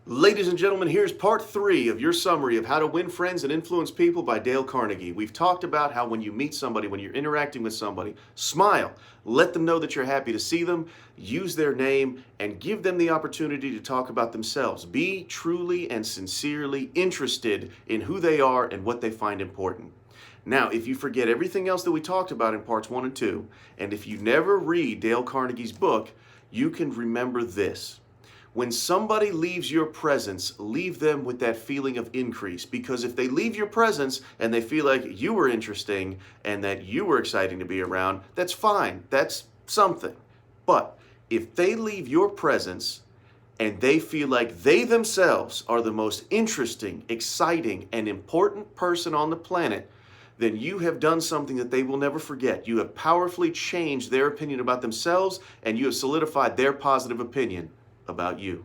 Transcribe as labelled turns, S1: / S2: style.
S1: Ladies and gentlemen, here's part 3 of your summary of How to Win Friends and Influence People by Dale Carnegie. We've talked about how when you meet somebody, when you're interacting with somebody, smile, let them know that you're happy to see them, use their name, and give them the opportunity to talk about themselves. Be truly and sincerely interested in who they are and what they find important. Now, if you forget everything else that we talked about in parts 1 and 2, and if you never read Dale Carnegie's book, you can remember this. When somebody leaves your presence, leave them with that feeling of increase. Because if they leave your presence and they feel like you were interesting and that you were exciting to be around, that's fine. That's something. But if they leave your presence and they feel like they themselves are the most interesting, exciting, and important person on the planet, then you have done something that they will never forget. You have powerfully changed their opinion about themselves, and you have solidified their positive opinion about you.